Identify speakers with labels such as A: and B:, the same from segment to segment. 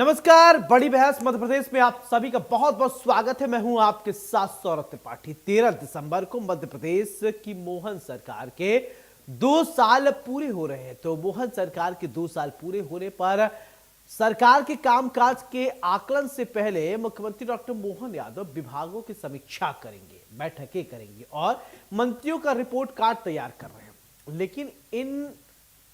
A: नमस्कार, बड़ी बहस मध्य प्रदेश में आप सभी का बहुत बहुत स्वागत है। मैं हूं आपके साथ सौरभ त्रिपाठी। 13 दिसंबर को मध्य प्रदेश की मोहन सरकार के 2 साल पूरे हो रहे हैं। तो मोहन सरकार के 2 साल पूरे होने पर सरकार के कामकाज के आकलन से पहले मुख्यमंत्री डॉक्टर मोहन यादव विभागों की समीक्षा करेंगे, बैठकें करेंगे और मंत्रियों का रिपोर्ट कार्ड तैयार कर रहे हैं। लेकिन इन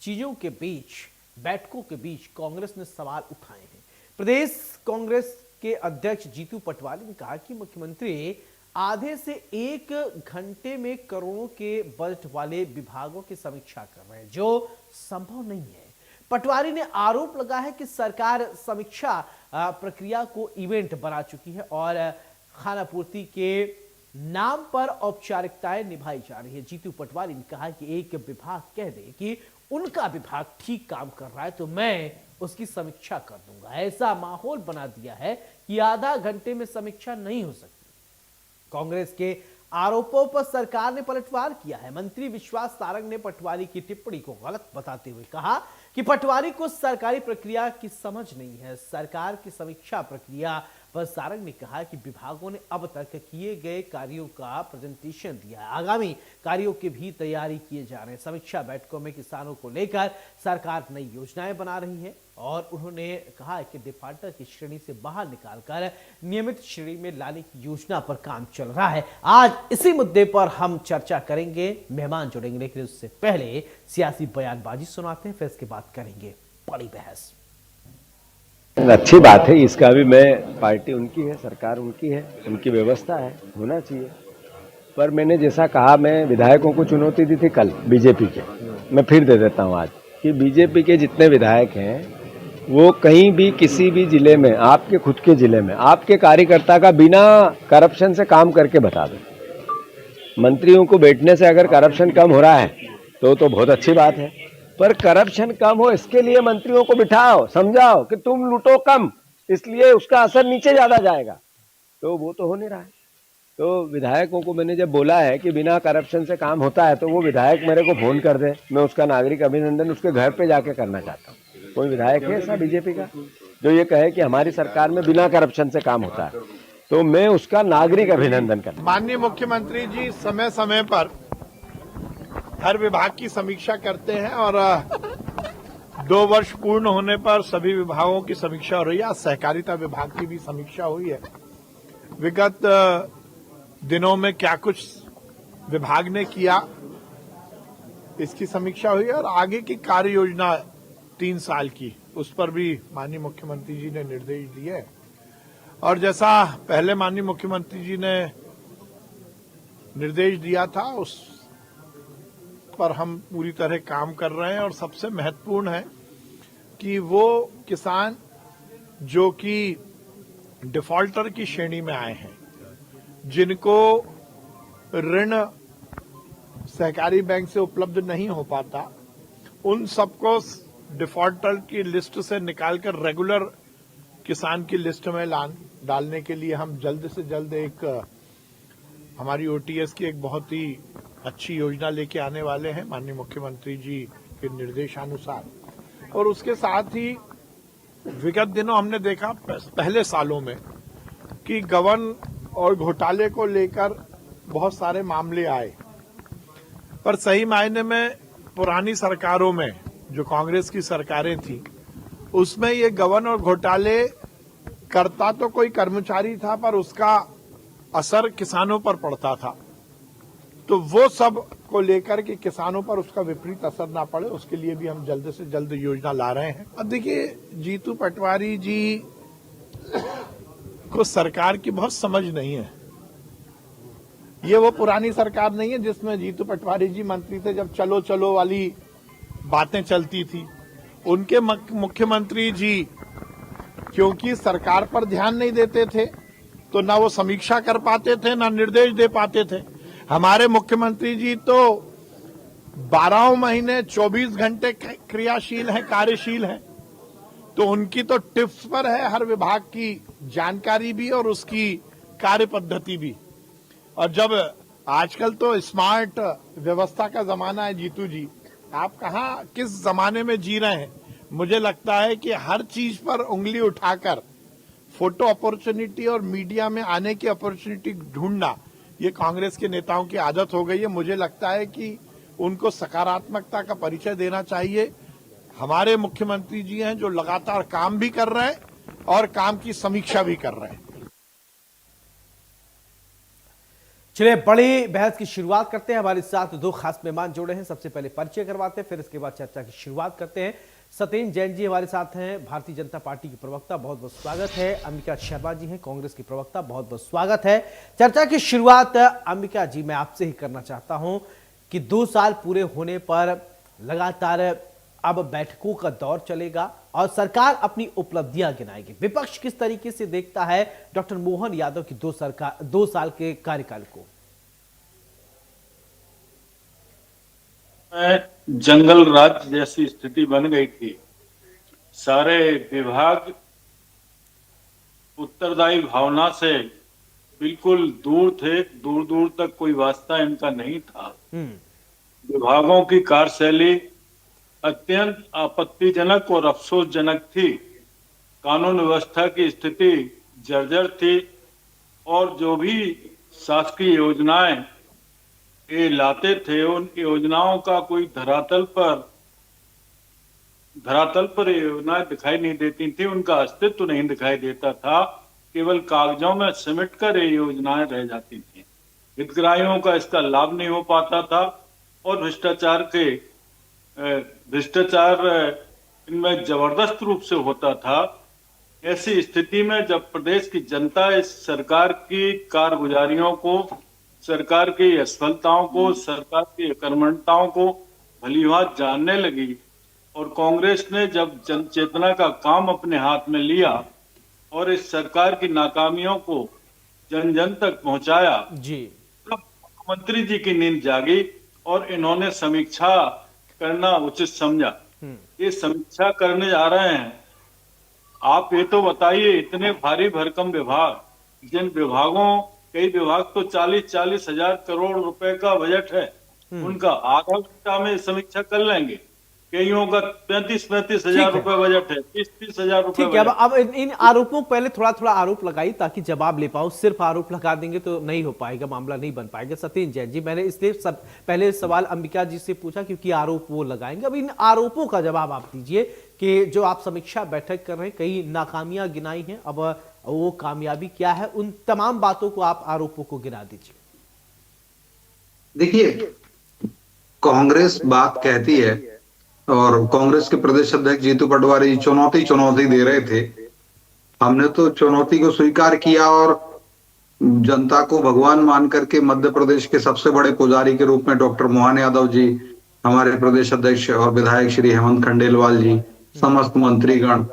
A: चीजों के बीच, बैठकों के बीच कांग्रेस ने सवाल उठाए हैं। प्रदेश कांग्रेस के अध्यक्ष जीतू पटवारी ने कहा कि मुख्यमंत्री आधे से 1 घंटे में करोड़ों के बजट वाले विभागों की समीक्षा कर रहे हैं, जो संभव नहीं है। पटवारी ने आरोप लगाया है कि सरकार समीक्षा प्रक्रिया को इवेंट बना चुकी है और खानापूर्ति के नाम पर औपचारिकताएं निभाई जा रही है। जीतू पटवारी ने कहा कि एक विभाग कह दे कि उनका विभाग ठीक काम कर रहा है तो मैं उसकी समीक्षा कर दूंगा। ऐसा माहौल बना दिया है कि आधा घंटे में समीक्षा नहीं हो सकती। कांग्रेस के आरोपों पर सरकार ने पलटवार किया है। मंत्री विश्वास सारंग ने पटवारी की टिप्पणी को गलत बताते हुए कहा कि पटवारी को सरकारी प्रक्रिया की समझ नहीं है। सरकार की समीक्षा प्रक्रिया पर सारंग ने कहा कि विभागों ने अब तक किए गए कार्यों का प्रेजेंटेशन दिया है, आगामी कार्यों की भी तैयारी किए जा रहे हैं। समीक्षा बैठकों में किसानों को लेकर सरकार नई योजनाएं बना रही है और उन्होंने कहा कि डिफॉल्टर की श्रेणी से बाहर निकालकर नियमित श्रेणी में लाने की योजना पर काम चल रहा है। आज इसी मुद्दे पर हम चर्चा करेंगे, मेहमान जुड़ेंगे, लेकिन उससे पहले सियासी बयानबाजी सुनाते हैं, फिर इसके बाद करेंगे बड़ी बहस।
B: अच्छी बात है, इसका भी मैं, पार्टी उनकी है, सरकार उनकी है, उनकी व्यवस्था है, होना चाहिए। पर मैंने जैसा कहा, मैं विधायकों को चुनौती दी थी कल बीजेपी के, मैं फिर दे देता हूं आज कि बीजेपी के जितने विधायक हैं वो कहीं भी किसी भी जिले में, आपके खुद के जिले में आपके कार्यकर्ता का बिना करप्शन से काम करके बता दो। मंत्रियों को बैठने से अगर करप्शन कम हो रहा है तो बहुत अच्छी बात है, पर करप्शन कम हो इसके लिए मंत्रियों को बिठाओ, समझाओ कि तुम लूटो कम, इसलिए उसका असर नीचे ज्यादा जाएगा। तो वो तो हो नहीं रहा है। तो विधायकों को मैंने जब बोला है कि बिना करप्शन से काम होता है तो वो विधायक मेरे को फोन कर दे, मैं उसका नागरिक अभिनंदन उसके घर पे जाके करना चाहता हूँ। कोई विधायक है ऐसा बीजेपी का जो ये कहे कि हमारी सरकार में बिना करप्शन से काम होता है, तो मैं उसका नागरिक अभिनंदन करता हूं।
C: माननीय मुख्यमंत्री जी समय समय पर हर विभाग की समीक्षा करते हैं और 2 वर्ष पूर्ण होने पर सभी विभागों की समीक्षा हो रही है। सहकारिता विभाग की भी समीक्षा हुई है। विगत दिनों में क्या कुछ विभाग ने किया, इसकी समीक्षा हुई है और आगे की कार्य योजना 3 साल की, उस पर भी माननीय मुख्यमंत्री जी ने निर्देश दिए। और जैसा पहले माननीय मुख्यमंत्री जी ने निर्देश दिया था, उस पर हम पूरी तरह काम कर रहे हैं। और सबसे महत्वपूर्ण है कि वो किसान जो कि डिफॉल्टर की श्रेणी में आए हैं, जिनको ऋण सहकारी बैंक से उपलब्ध नहीं हो पाता, उन सबको डिफॉल्टर की लिस्ट से निकालकर रेगुलर किसान की लिस्ट में डालने के लिए हम जल्द से जल्द एक हमारी ओटीएस की एक बहुत ही अच्छी योजना लेके आने वाले हैं माननीय मुख्यमंत्री जी के निर्देशानुसार। और उसके साथ ही विगत दिनों हमने देखा, पहले सालों में, कि गबन और घोटाले को लेकर बहुत सारे मामले आए, पर सही मायने में पुरानी सरकारों में, जो कांग्रेस की सरकारें थी, उसमें ये गबन और घोटाले करता तो कोई कर्मचारी था, पर उसका असर किसानों पर पड़ता था। तो वो सब को लेकर के किसानों पर उसका विपरीत असर ना पड़े, उसके लिए भी हम जल्द से जल्द योजना ला रहे हैं। अब देखिए, जीतू पटवारी जी को सरकार की बहुत समझ नहीं है। ये वो पुरानी सरकार नहीं है जिसमें जीतू पटवारी जी मंत्री थे, जब चलो चलो वाली बातें चलती थी। उनके मुख्यमंत्री जी क्योंकि सरकार पर ध्यान नहीं देते थे, तो ना वो समीक्षा कर पाते थे, ना निर्देश दे पाते थे। हमारे मुख्यमंत्री जी तो 12 महीने 24 घंटे क्रियाशील हैं, कार्यशील हैं। तो उनकी तो टिप्स पर है हर विभाग की जानकारी भी और उसकी कार्य पद्धति भी। और जब आजकल तो स्मार्ट व्यवस्था का जमाना है जीतू जी, आप कहाँ किस जमाने में जी रहे हैं। मुझे लगता है कि हर चीज पर उंगली उठाकर फोटो अपॉर्चुनिटी और मीडिया में आने की अपॉर्चुनिटी ढूंढना, ये कांग्रेस के नेताओं की आदत हो गई है। मुझे लगता है कि उनको सकारात्मकता का परिचय देना चाहिए। हमारे मुख्यमंत्री जी हैं जो लगातार काम भी कर रहे हैं और काम की समीक्षा भी कर रहे हैं।
A: चलिए, बड़ी बहस की शुरुआत करते हैं। हमारे साथ दो खास मेहमान जुड़े हैं। सबसे पहले परिचय करवाते हैं, फिर इसके बाद चर्चा की शुरुआत करते हैं। सत्येंद्र जैन जी हमारे साथ हैं, भारतीय जनता पार्टी के प्रवक्ता, बहुत बहुत स्वागत है। अंबिका शर्मा जी हैं, कांग्रेस की प्रवक्ता, बहुत बहुत स्वागत है। चर्चा की शुरुआत अंबिका जी मैं आपसे ही करना चाहता हूं कि 2 साल पूरे होने पर लगातार अब बैठकों का दौर चलेगा और सरकार अपनी उपलब्धियां गिनाएगी। विपक्ष किस तरीके से देखता है डॉक्टर मोहन यादव की 2 साल के कार्यकाल को?
D: जंगल राज जैसी स्थिति बन गई थी। सारे विभाग उत्तरदायी भावना से बिल्कुल दूर थे, दूर दूर तक कोई वास्ता इनका नहीं था। विभागों की कार्यशैली अत्यंत आपत्तिजनक और अफसोसजनक थी। कानून व्यवस्था की स्थिति जर्जर थी और जो भी शासकीय योजनाएं ये लाते थे उन योजनाओं का कोई धरातल पर योजनाएं दिखाई नहीं देती थी, उनका अस्तित्व नहीं दिखाई देता था। केवल कागजों में सिमट कर ये योजनाएं रह जाती थी। हितग्राहियों का इसका लाभ नहीं हो पाता था और भ्रष्टाचार इनमें जबरदस्त रूप से होता था। ऐसी स्थिति में जब प्रदेश की जनता इस सरकार की कारगुजारियों को, सरकार की असफलताओं को, सरकार की अकर्मण्यताओं को भलीभांति जानने लगी और कांग्रेस ने जब जन चेतना का काम अपने हाथ में लिया और इस सरकार की नाकामियों को जन जन तक पहुंचाया
A: जी,
D: तब मुख्यमंत्री जी की नींद जागी और इन्होंने समीक्षा करना उचित समझा। ये समीक्षा करने जा रहे हैं। आप ये तो बताइए, इतने भारी भरकम विभाग, जिन विभागों, कई विभाग तो 40-40 हजार करोड़ रुपए का बजट है, उनका आधा घंटा में समीक्षा कर लेंगे। कईयों का 35-35 हजार रुपए बजट है, 30-30 हजार रुपए।
A: ठीक है, अब इन आरोपों को पहले थोड़ा थोड़ा आरोप लगाई ताकि जवाब ले पाऊं। सिर्फ आरोप लगा देंगे तो नहीं हो पाएगा, मामला नहीं बन पाएगा। सत्येंद्र जैन जी, मैंने इसलिए पहले सवाल अंबिका जी से पूछा क्योंकि आरोप वो लगाएंगे। अब इन आरोपों का जवाब आप दीजिए कि जो आप समीक्षा बैठक कर रहे हैं, कई नाकामियां गिनाई हैं, अब वो कामयाबी क्या है, उन तमाम बातों को आप आरोपों को गिना दीजिए।
E: देखिए, कांग्रेस बात कहती है और कांग्रेस के प्रदेश अध्यक्ष जीतू पटवारी चुनौती दे रहे थे। हमने तो चुनौती को स्वीकार किया और जनता को भगवान मान करके मध्य प्रदेश के सबसे बड़े पुजारी के रूप में डॉक्टर मोहन यादव जी, हमारे प्रदेश अध्यक्ष और विधायक श्री हेमंत खंडेलवाल जी, समस्त मंत्रीगण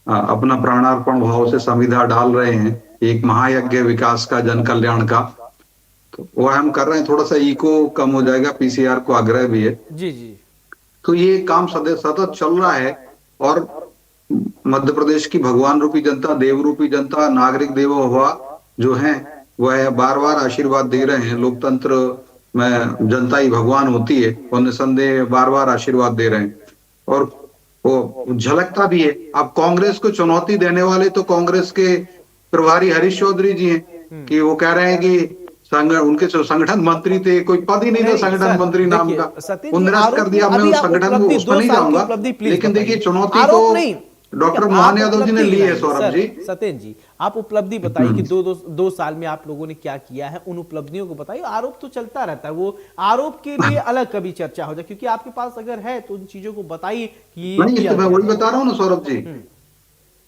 E: अपना प्राणार्पण भाव से संविदा डाल रहे हैं एक महायज्ञ विकास का, जन कल्याण का। तो वो हम कर रहे हैं। थोड़ा सा इको कम हो जाएगा, पीसीआर को आग्रह भी है।
A: जी जी,
E: तो ये काम सतत चल रहा है और मध्य प्रदेश की भगवान रूपी जनता, देव रूपी जनता, नागरिक देवो भव जो है वह बार बार आशीर्वाद दे रहे हैं। लोकतंत्र में जनता ही भगवान होती है और निसंदेह बार बार आशीर्वाद दे रहे हैं और वो झलकता भी है। अब कांग्रेस को चुनौती देने वाले तो कांग्रेस के प्रभारी हरीश चौधरी जी हैं कि वो कह रहे हैं कि उनके संगठन मंत्री थे, कोई पद ही नहीं था संगठन मंत्री नाम का, वो निरस्त कर दिया। मैं उस संगठन को उस पर नहीं जाऊंगा, लेकिन देखिए चुनौती तो डॉक्टर मोहन यादव जी ने ली है। सौरभ जी,
A: सत्येंद्र जी, आप उपलब्धि बताइए कि दो साल में आप लोगों ने क्या किया है, उन उपलब्धियों को बताइए। आरोप तो चलता रहता है, वो आरोप के लिए अलग कभी चर्चा हो जाए, क्योंकि आपके पास अगर है तो उन चीजों को बताइए कि
E: नहीं। तो मैं वही बता रहा हूँ ना सौरभ जी,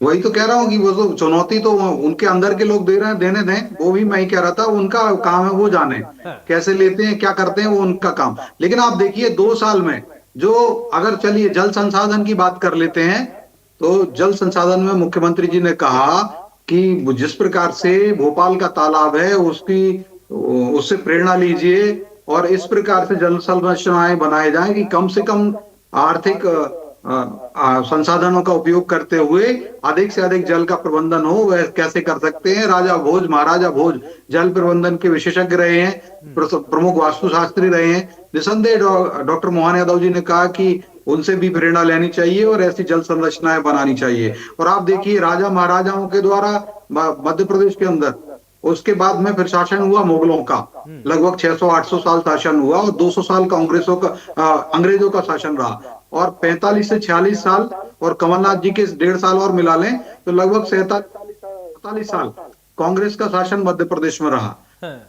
E: वही तो कह रहा हूँ कि वो तो चुनौती तो उनके अंदर के लोग दे रहे हैं, देने दें। वो भी मैं ही कह रहा था, उनका काम है, वो जाने कैसे लेते हैं, क्या करते हैं, वो उनका काम। लेकिन आप देखिए 2 साल में जो, अगर चलिए जल संसाधन की बात कर लेते हैं, तो जल संसाधन में मुख्यमंत्री जी ने कहा कि जिस प्रकार से भोपाल का तालाब है उससे प्रेरणा लीजिए और इस प्रकार से जल संरचनाएं बनाए जाएं कि कम से कम आर्थिक संसाधनों का उपयोग करते हुए अधिक से अधिक जल का प्रबंधन हो। वह कैसे कर सकते हैं? राजा भोज, महाराजा भोज जल प्रबंधन के विशेषज्ञ रहे हैं, प्रमुख वास्तुशास्त्री रहे हैं। निसंदेह डॉक्टर मोहन यादव जी ने कहा कि उनसे भी प्रेरणा लेनी चाहिए और ऐसी जल संरचनाएं बनानी चाहिए। और आप देखिए राजा महाराजाओं के द्वारा मध्य प्रदेश के अंदर, उसके बाद में फिर शासन हुआ मुगलों का, लगभग 600-800 साल शासन हुआ और 200 साल कांग्रेसों का अंग्रेजों का शासन रहा, और 45 से 46 साल, और कमलनाथ जी के 1.5 साल और मिला लें तो लगभग 47 साल कांग्रेस का शासन मध्य प्रदेश में रहा।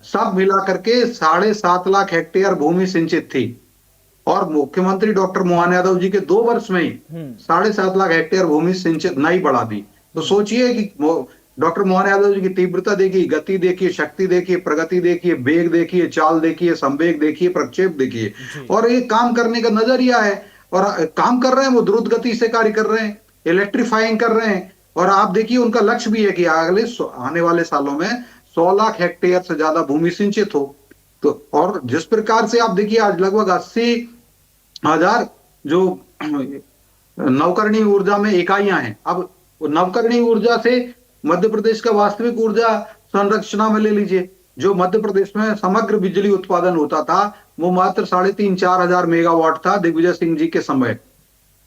E: सब मिला करके 7.5 लाख हेक्टेयर भूमि सिंचित थी, और मुख्यमंत्री डॉक्टर मोहन यादव जी के 2 वर्ष में ही 7.5 लाख हेक्टेयर भूमि सिंचित नहीं बढ़ा दी। तो सोचिए कि डॉक्टर मोहन यादव जी की तीव्रता देखिए, गति देखिए, शक्ति देखिए, प्रगति देखिए, वेग देखिए, चाल देखिए, संवेग देखिए, प्रक्षेप देखिए, और ये काम करने का नजरिया है। और काम कर रहे हैं, वो द्रुत गति से कार्य कर रहे हैं, इलेक्ट्रीफाइंग कर रहे हैं। और आप देखिए उनका लक्ष्य भी है कि अगले आने वाले सालों में 100 लाख हेक्टेयर से ज्यादा भूमि सिंचित हो। तो और जिस प्रकार से आप देखिए आज लगभग 80,000 जो नवकरणीय ऊर्जा में इकाइयां हैं, अब नवकरणीय ऊर्जा से मध्य प्रदेश का वास्तविक ऊर्जा संरचना में ले लीजिए, जो मध्य प्रदेश में समग्र बिजली उत्पादन होता था वो मात्र 3,500-4 हजार मेगावाट था दिग्विजय सिंह जी के समय,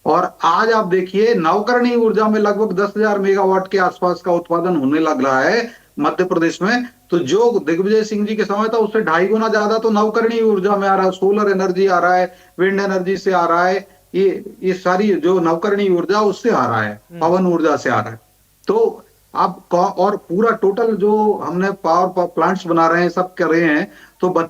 E: और आज आप देखिए नवकरणीय ऊर्जा में लगभग 10,000 मेगावाट के आसपास का उत्पादन होने लग रहा है मध्य प्रदेश में। तो जो दिग्विजय सिंह जी के समय था उससे 2.5 गुना ज्यादा तो नवकरणीय ऊर्जा में आ रहा है, सोलर एनर्जी आ रहा है, विंड एनर्जी से आ रहा है, ये सारी जो नवकरणीय ऊर्जा उससे आ रहा है, पवन ऊर्जा से आ रहा है। तो अब और पूरा टोटल जो हमने पावर प्लांट्स बना रहे हैं, सब कर रहे हैं, तो लगभग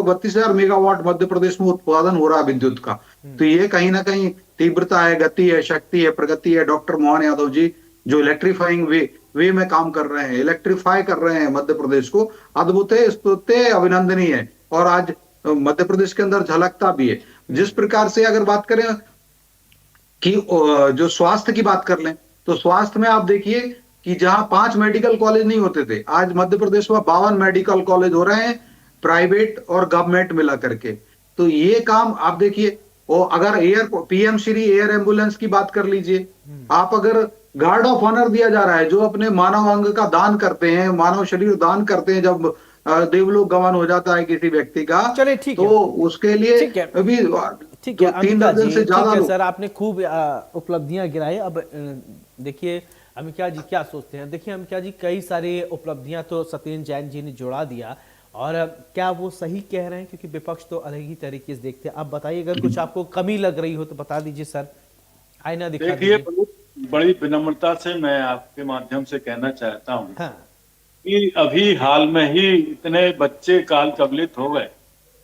E: 32,000 मेगावाट मध्य प्रदेश में उत्पादन हो रहा है विद्युत का। तो ये कहीं ना कहीं तीव्रता है, गति है, शक्ति है, प्रगति है। डॉक्टर मोहन यादव जी जो इलेक्ट्रीफाइंग वे में काम कर रहे हैं, इलेक्ट्रीफाई कर रहे हैं मध्य प्रदेश को, अद्भुत है, स्तुत्य, अभिनंदनीय है, और आज मध्य प्रदेश के अंदर झलकता भी है। जिस प्रकार से अगर बात करें कि जो स्वास्थ्य की बात कर लें, तो स्वास्थ्य में आप देखिए कि जहां 5 मेडिकल कॉलेज नहीं होते थे, आज मध्य प्रदेश में 52 मेडिकल कॉलेज हो रहे हैं, प्राइवेट और गवर्नमेंट मिला करके। तो ये काम आप देखिए, और अगर पीएम श्री एयर एम्बुलेंस की बात कर लीजिए, आप अगर गार्ड ऑफ ऑनर दिया जा रहा है, जो अपने मानव अंग का दान करते हैं, मानव शरीर दान करते हैं, जब देवलोक गमन हो जाता है किसी व्यक्ति का,
A: चलिए ठीक है,
E: तो उसके लिए अभी
A: ठीक है,
E: 3 दर्जन से ज्यादा
A: सर, आपने खूब उपलब्धियां गिनाई। अब देखिए अमिका जी क्या सोचते हैं। देखिए अमिका जी, कई सारी उपलब्धियां तो सत्येंद्र जैन जी ने जोड़ा दिया, और क्या वो सही कह रहे हैं? क्योंकि विपक्ष तो अलग ही तरीके से देखते हैं। आप बताइए, अगर कुछ आपको कमी लग रही हो तो बता दीजिए सर, आईना दिखा दीजिए।
D: बड़ी विनम्रता से मैं आपके माध्यम से कहना चाहता हूँ
A: हाँ।
D: कि अभी हाल में ही इतने बच्चे काल कवलित हो गए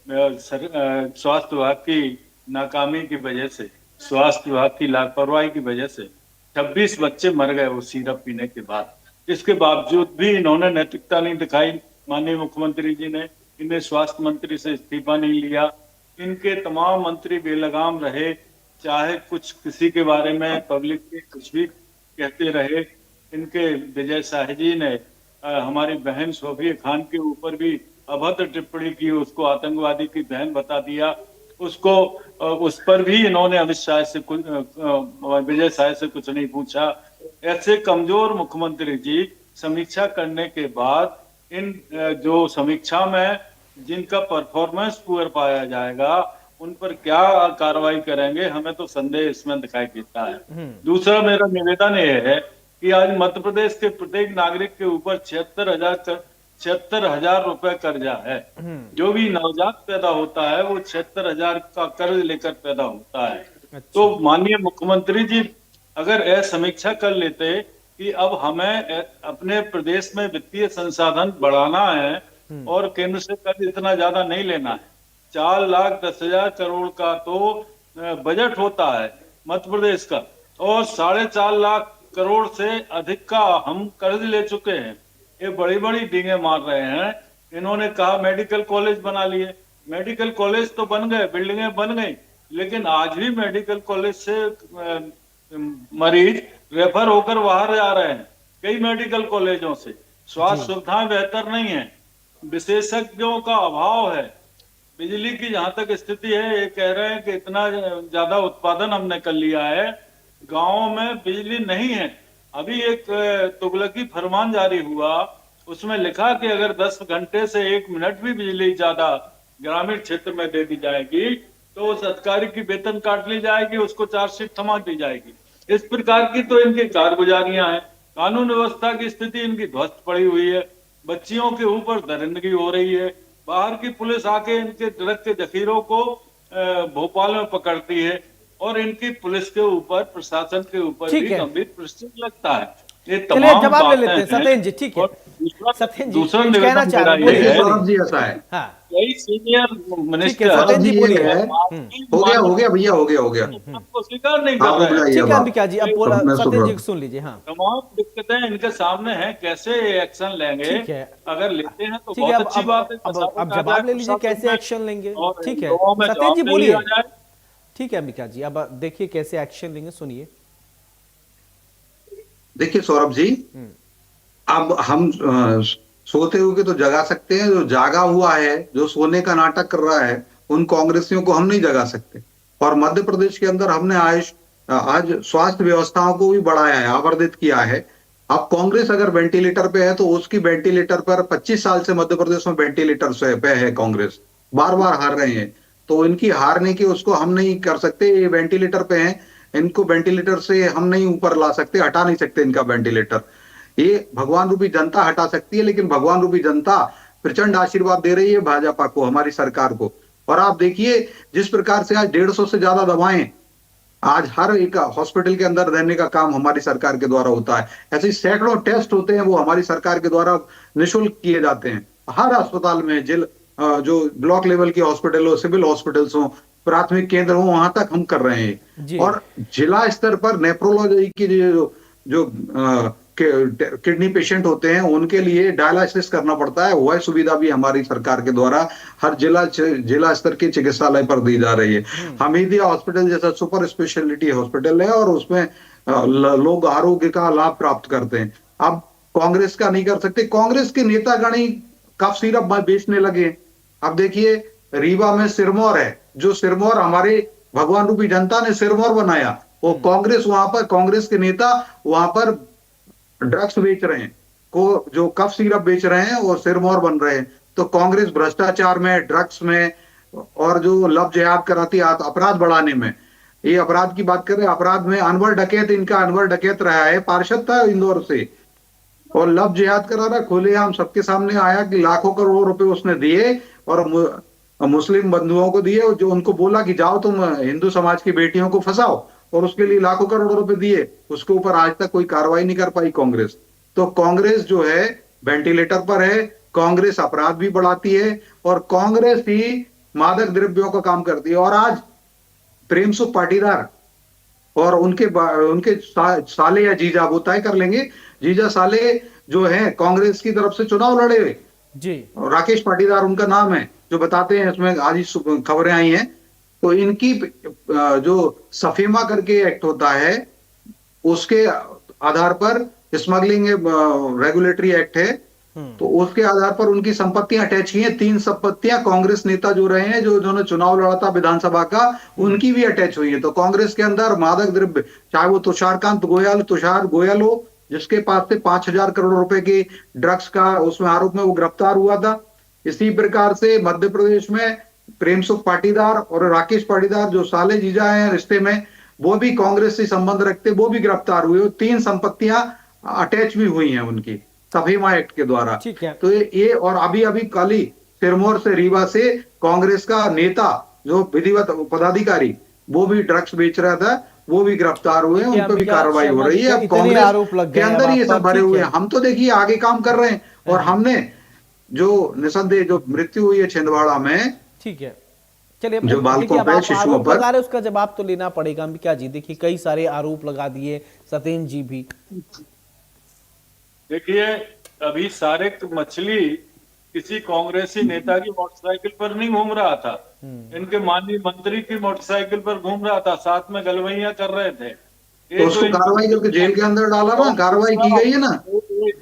D: स्वास्थ्य विभाग की नाकामी की वजह से, स्वास्थ्य विभाग की लापरवाही की वजह से 26 बच्चे मर गए वो सिरप पीने के बाद। इसके बावजूद भी इन्होंने नैतिकता नहीं दिखाई। माननीय मुख्यमंत्री जी ने इन्हें स्वास्थ्य मंत्री से इस्तीफा नहीं लिया। इनके तमाम मंत्री बेलगाम रहे, चाहे कुछ किसी के बारे में पब्लिक के कुछ भी कहते रहे। इनके विजय शाह जी ने हमारी बहन सोफिया खान के ऊपर भी अभद्र टिप्पणी की, उसको आतंकवादी की बहन बता दिया, उसको उस पर भी इन्होंने अमित शाह से कुछ, विजय शाह से कुछ नहीं पूछा। ऐसे कमजोर मुख्यमंत्री जी समीक्षा करने के बाद इन जो समीक्षा में जिनका परफॉर्मेंस पुअर पाया जाएगा उन पर क्या कार्रवाई करेंगे, हमें तो संदेह इसमें दिखाई देता है। दूसरा मेरा निवेदन यह है कि आज मध्य प्रदेश के प्रत्येक नागरिक के ऊपर 76,000 रुपए कर्जा है। जो भी नवजात पैदा होता है वो 76,000 का कर्ज लेकर पैदा होता है।
A: अच्छा।
D: तो माननीय मुख्यमंत्री जी अगर समीक्षा कर लेते कि अब हमें अपने प्रदेश में वित्तीय संसाधन बढ़ाना है और केंद्र से कर्ज इतना ज्यादा नहीं लेना है। 4,10,000 करोड़ का तो बजट होता है मध्य प्रदेश का, और 4.5 लाख करोड़ से अधिक का हम कर्ज ले चुके हैं। ये बड़ी बड़ी डींगे मार रहे हैं। इन्होंने कहा मेडिकल कॉलेज बना लिए, मेडिकल कॉलेज तो बन गए, बिल्डिंगें बन गई, लेकिन आज भी मेडिकल कॉलेज से मरीज रेफर होकर बाहर जा रहे हैं। कई मेडिकल कॉलेजों से स्वास्थ्य सुविधाएं बेहतर नहीं है, विशेषज्ञों का अभाव है। बिजली की जहां तक स्थिति है, ये कह रहे हैं कि इतना ज्यादा उत्पादन हमने कर लिया है, गांवों में बिजली नहीं है। अभी एक तुगलकी फरमान जारी हुआ, उसमें लिखा कि अगर 10 घंटे से 1 मिनट भी बिजली ज्यादा ग्रामीण क्षेत्र में दे दी जाएगी तो उस अधिकारी की वेतन काट ली जाएगी, उसको चार्जशीट थमा दी जाएगी। इस प्रकार की तो इनकी कारगुजारियां हैं। कानून व्यवस्था की स्थिति इनकी ध्वस्त पड़ी हुई है। बच्चियों के ऊपर दरिंदगी हो रही है। बाहर की पुलिस आके इनके ड्रग के जखीरों को भोपाल में पकड़ती है और इनकी पुलिस के ऊपर, प्रशासन के ऊपर
A: ठीक
D: भी
A: है।
D: गंभीर प्रश्न लगता है। ये
A: चलिए
D: तमाम
A: जवाब ले
D: बातें
A: लेते हैं
D: हैं।
A: सत्येंद्र जी। ठीक है
D: और
A: सत्येंद्र जी,
D: दूसरा
A: कुछ कहना
D: निवेदन
A: चाह
D: मेरा
A: रहे हैं,
D: ये
A: बोलिए
E: देखिए
D: है,
E: सौरभ
A: बोलिए।
E: जी ऐसा है,
A: हाँ
D: कई सीनियर
A: ठीक है
D: मिनिस्टर
A: सत्येंद्र
E: सौरभ
A: जी
E: जी ये
A: बोलिए।
E: है, हो गया भैया, हो गया
D: आपको स्वीकार नहीं
E: आप
D: कर रहे हैं।
E: बुलाइए
A: ठीक
E: अब
A: है
E: आप।
A: अंबिका जी, अब
E: अब मैं सुन
A: सत्येंद्र
E: रहा
A: जी
E: हूँ।
A: को सुन लीजिए। हाँ
D: तमाम दिक्कतें इनके सामने हैं, कैसे एक्शन लेंगे?
A: ठीक है।
D: अगर लेते हैं तो
A: ठीक है,
D: बहुत अच्छी बात है।
A: अब
D: कसावट आ
A: जवाब
D: जाए
A: ले लीजिए
D: प्रशासन
A: कैसे
D: में
A: एक्शन लेंगे।
D: और
A: ठीक
D: इन
A: है
D: लोगों में
A: सत्येंद्र जी
D: जवाब ले
A: बोलिए।
D: लिया जाए।
A: ठीक है अंबिका जी, अब देखिए कैसे एक्शन लेंगे, सुनिए।
E: देखिए सौरभ जी, अब हम सोते हुए तो जगा सकते हैं, जो जागा हुआ है, जो सोने का नाटक कर रहा है, उन कांग्रेसियों को हम नहीं जगा सकते। और मध्य प्रदेश के अंदर हमने आज स्वास्थ्य व्यवस्थाओं को भी बढ़ाया है, आवर्धित किया है। अब कांग्रेस अगर वेंटिलेटर पे है तो उसकी वेंटिलेटर पर 25 साल से मध्य प्रदेश में वेंटिलेटर से पे है कांग्रेस, बार बार हार रहे हैं। तो इनकी हारने की उसको हम नहीं कर सकते, ये वेंटिलेटर पे हैं, इनको वेंटिलेटर से हम नहीं ऊपर ला सकते, हटा नहीं सकते इनका वेंटिलेटर। ये भगवान रूपी जनता हटा सकती है, लेकिन भगवान रूपी जनता प्रचंड आशीर्वाद दे रही है भाजपा को, हमारी सरकार को। और आप देखिए जिस प्रकार से आज 150 से ज्यादा दवाएं आज हर एक हॉस्पिटल के अंदर देने का काम हमारी सरकार के द्वारा होता है। ऐसे सैकड़ों टेस्ट होते हैं, वो हमारी सरकार के द्वारा निःशुल्क किए जाते हैं हर अस्पताल में। जो ब्लॉक लेवल की हॉस्पिटल हो, सिविल हॉस्पिटल्स हो, प्राथमिक केंद्र हो, वहां तक हम कर रहे
A: जी।
E: हैं। और जिला स्तर पर नेफ्रोलॉजी की जो किडनी पेशेंट होते हैं उनके लिए डायलिसिस करना पड़ता है, वह सुविधा भी हमारी सरकार के द्वारा हर जिला स्तर के चिकित्सालय पर दी जा रही है। हमीदिया हॉस्पिटल जैसा सुपर स्पेशलिटी हॉस्पिटल है और उसमें लोग आरोग्य का लाभ प्राप्त करते हैं। अब कांग्रेस का नहीं कर सकते, कांग्रेस के नेतागण ही कफ सिरप बेचने लगे। अब देखिए रीवा में सिरमौर है, जो सिरमौर हमारे भगवान रूपी जनता ने सिरमौर बनाया, वो कांग्रेस वहां पर, कांग्रेस के नेता वहां पर ड्रग्स बेच रहे हैं, को जो कफ सिरप बेच रहे हैं और सिरमौर बन रहे हैं। तो कांग्रेस भ्रष्टाचार में, ड्रग्स में और जो लव जिहाद कराती है अपराध बढ़ाने में, ये अपराध की बात कर रहे हैं, अपराध में अनवर डकैत, इनका अनवर डकैत रहा है, पार्षद था इंदौर से, और लव जिहाद करा रहा, खुलेआम सबके सामने आया कि लाखों करोड़ रुपए उसने दिए और मुस्लिम बंधुओं को दिए, जो उनको बोला कि जाओ तुम हिंदू समाज की बेटियों को फंसाओ, और उसके लिए लाखों करोड़ रुपए दिए। उसके ऊपर आज तक कोई कार्रवाई नहीं कर पाई कांग्रेस। तो कांग्रेस जो है वेंटिलेटर पर है, कांग्रेस अपराध भी बढ़ाती है और कांग्रेस ही मादक द्रव्यों का काम करती है। और आज प्रेम सुख पाटीदार और उनके साले या जीजा, वो तय कर लेंगे, जीजा साले जो है कांग्रेस की तरफ से चुनाव लड़े हुए
A: जी,
E: राकेश पाटीदार उनका नाम है, जो बताते हैं, इसमें आज ही खबरें आई हैं। तो इनकी जो सफीमा करके एक्ट होता है, उसके आधार पर स्मगलिंग रेगुलेटरी एक्ट है, तो उसके आधार पर उनकी संपत्तियां अटैच की हैं। 3 संपत्तियां कांग्रेस नेता जो रहे हैं, जो जिन्होंने चुनाव लड़ा था विधानसभा का, उनकी भी अटैच हुई है। तो कांग्रेस के अंदर मादक द्रव्य, चाहे वो तुषार गोयल हो, जिसके पास से 5,000 करोड़ रुपए के ड्रग्स का उसमें आरोप में वो गिरफ्तार हुआ था। इसी प्रकार से मध्य प्रदेश में प्रेम सुख पाटीदार और राकेश पाटीदार, जो साले जीजा हैं रिश्ते में, वो भी कांग्रेस से संबंध रखते, वो भी गिरफ्तार हुए। 3 संपत्तियां अटैच भी हुई हैं उनकी सफीमा एक्ट के द्वारा।
A: ठीक है।
E: तो ये और अभी कल ही सिरमौर से, रीवा से कांग्रेस का नेता जो विधिवत पदाधिकारी, वो भी ड्रग्स बेच रहा था, वो भी गिरफ्तार हुए हैं, उन पर भी कार्रवाई हो रही है। अब कांग्रेस के अंदर ये सब भरे हुए हैं। हम तो देखिए आगे काम कर रहे हैं, और हमने जो निसंदेह जो मृत्यु हुई है छिंदवाड़ा में,
A: ठीक है, चलिए,
E: जो बालकों पे, शिशुओं पर,
A: लगा रहे उसका जवाब तो लेना पड़ेगा अंबिका जी। देखिए कई सारे आरोप लगा दिए सत्येंद्र जी भी।
D: देखिए अभी सारे मछली किसी कांग्रेसी नेता की मोटरसाइकिल पर नहीं घूम रहा था, इनके माननीय मंत्री की मोटरसाइकिल पर घूम रहा था, साथ में गलवैया कर रहे थे।
E: तो उसको कार्रवाई करके जेल के अंदर डाला ना, कार्रवाई की गई है ना।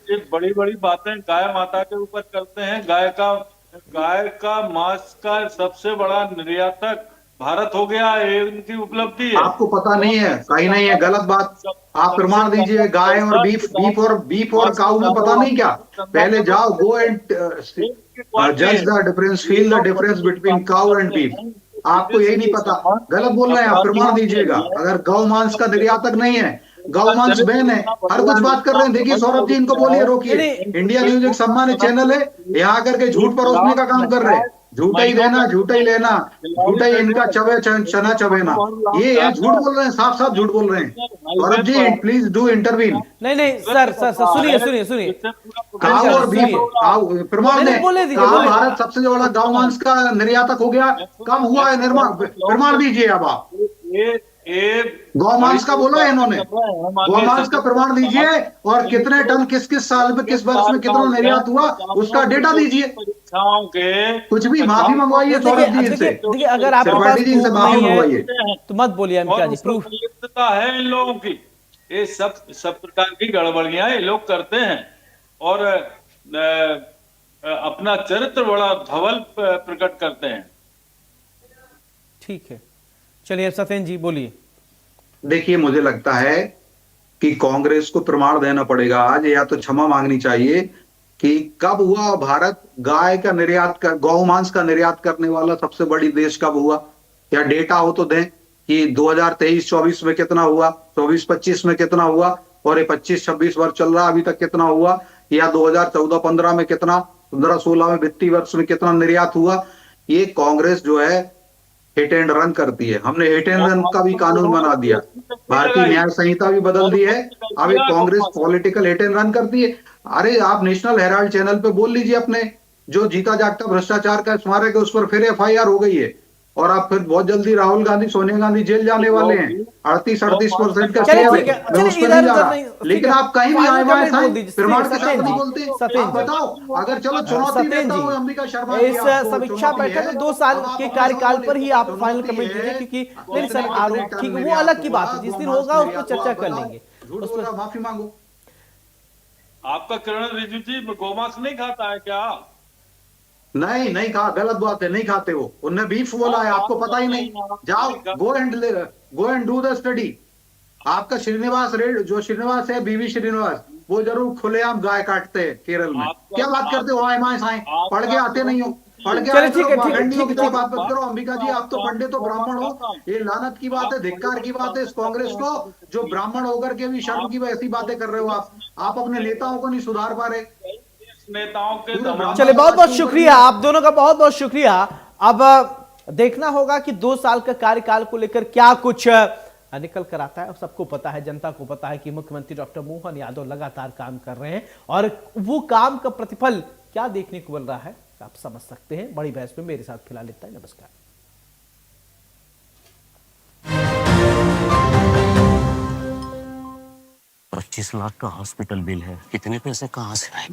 D: ये बड़ी बड़ी बातें गाय माता के ऊपर करते हैं। गाय का मांस का सबसे बड़ा निर्यातक भारत हो गया, ये उनकी उपलब्धि है।
E: आपको पता नहीं है, कहीं नहीं है, गलत बात। आप प्रमाण दीजिए, गाय और बीफ और काऊ में पता नहीं क्या? पहले जाओ, गो एंड जज the difference, feel the difference between cow and beef. आपको यही नहीं पता, गलत बोल रहे हैं आप, प्रमाण दीजिएगा। अगर गौ मांस का निर्यातक नहीं है, गौ मांस बैन है, हर कुछ बात कर रहे हैं। देखिए सौरभ जी, इनको बोलिए रोकिए। इंडिया न्यूज एक सम्मानित चैनल है, यहाँ आकर के झूठ परोसने का काम कर रहे हैं। झूठा ही देना, झूठा ही लेना, झूठा ही इनका चवे चना चबेना, ये है, झूठ बोल रहे हैं, साफ साफ झूठ बोल रहे हैं। Saurabh ji please do intervene.
A: नहीं सर सुनिए
E: काऊ और बीफ प्रमाण
A: नहीं,
E: है,
A: बोले दीजिए,
E: कहा
A: बोले।
E: भारत सबसे बड़ा गौ मांस का निर्यातक हो गया, कब हुआ है निर्माण, प्रमाण दीजिए। अब आप गौ मांस का बोला है इन्होंने, गौ मांस का प्रमाण दीजिए, और कितने टन किस किस साल में किस वर्ष में कितना निर्यात हुआ उसका डेटा दीजिए। कुछ भी माफी मंगवाइए सौरभ जी से,
A: देखिए अगर आपके पास
E: त्रिपाठी जी से
A: proof
E: माफी
A: नहीं है
E: मंगवाइए।
A: तो मत बोलिए अमिका
D: और
A: जी।
D: उसमें
A: प्रूफ
D: संलिप्तता है इन लोगों की, ये सब प्रकार की गड़बड़ियां ये लोग करते हैं और अपना चरित्र बड़ा धवल प्रकट करते हैं।
A: ठीक है, चलिए सत्येंद्र जी बोलिए।
E: देखिए मुझे लगता है कि कांग्रेस को प्रमाण देना पड़ेगा आज, या तो क्षमा मांगनी चाहिए कि कब हुआ भारत गाय का निर्यात कर, गौ मांस का निर्यात करने वाला सबसे बड़ी देश कब हुआ, या डेटा हो तो दें कि 2023-24 में कितना हुआ, 24-25 में कितना हुआ, और ये 25-26 वर्ष चल रहा अभी तक कितना हुआ, या 2014-15 में कितना, 15-16 में वित्तीय वर्ष में कितना निर्यात हुआ। ये कांग्रेस जो है हिट एंड रन करती है। हमने हिट एंड रन का भी कानून बना दिया, भारतीय न्याय संहिता भी बदल दी है। अब ये Congress political hit and run करती है। अरे आप नेशनल हेराल्ड चैनल पे बोल लीजिए, अपने जो जीता जागता भ्रष्टाचार का स्मारक है उस पर फिर FIR हो गई है, और आप फिर बहुत जल्दी राहुल गांधी, सोनिया गांधी जेल जाने वाले हैं। 38-38% का
A: चलिए
E: शेयर
A: ठीक है,
E: है, मैं
A: चलिए
E: उस पर
A: इधर
E: नहीं जा
A: उधर
E: रहा।
A: नहीं,
E: लेकिन आप कहीं भी
A: फाइनल
E: आए
A: कमेंट बोल
E: हैं
A: दीजिए।
E: प्रमाण के साथ
A: सत्येंद्र
E: नहीं
A: जी,
E: बोलते।
A: सत्येंद्र
E: आप
A: जी।
E: बताओ, अगर चलो चुनौती
A: सत्येंद्र
E: देता हूँ
A: जी,
E: अंबिका शर्मा
A: इस समीक्षा बैठक में 2 साल के कार्यकाल पर ही आप फाइनल कमेंट दीजिए, क्योंकि नहीं सर आरोप ठीक है, वो अलग की बात है, जिस दिन होगा उस पर चर्चा कर लेंगे।
E: उस पर माफी मांगो।
D: आपका किरण रिजिजू जी गोमांस नहीं खाता है क्या?
E: नहीं नहीं कहा, गलत बात है, नहीं खाते वो, उनने बीफ बोला है, आपको पता ही नहीं। जाओ, go and do the study. आपका श्रीनिवास रेड जो श्रीनिवास है, बीवी श्रीनिवास, वो जरूर खुलेआम गाय काटते हैं केरल में। क्या बात करते हो, आए माए साए, पढ़ के आते नहीं हो, पढ़ के आए
A: ठीक है, ठीक है,
E: घंटियों की
A: ठीक है।
E: तरह बात मत करो। अंबिका जी आप तो पंडित हो, ब्राह्मण हो, ये लानत की बात है, धिक्कार की बात है इस कांग्रेस को, जो ब्राह्मण होकर के भी शर्म की ऐसी बातें कर रहे हो। आप अपने नेताओं को नहीं सुधार पा रहे।
D: नेताओं के
A: चलिए बहुत बहुत शुक्रिया, आप दोनों का बहुत बहुत शुक्रिया। अब देखना होगा कि 2 साल का कार्यकाल को लेकर क्या कुछ निकल कर आता है। और सबको पता है, जनता को पता है कि मुख्यमंत्री डॉक्टर मोहन यादव लगातार काम कर रहे हैं, और वो काम का प्रतिफल क्या देखने को मिल रहा है आप समझ सकते हैं। बड़ी बहस में मेरे साथ फिलहाल इतना ही। नमस्कार।
F: 25 लाख का हॉस्पिटल बिल है, इतने पैसे कहाँ से आए?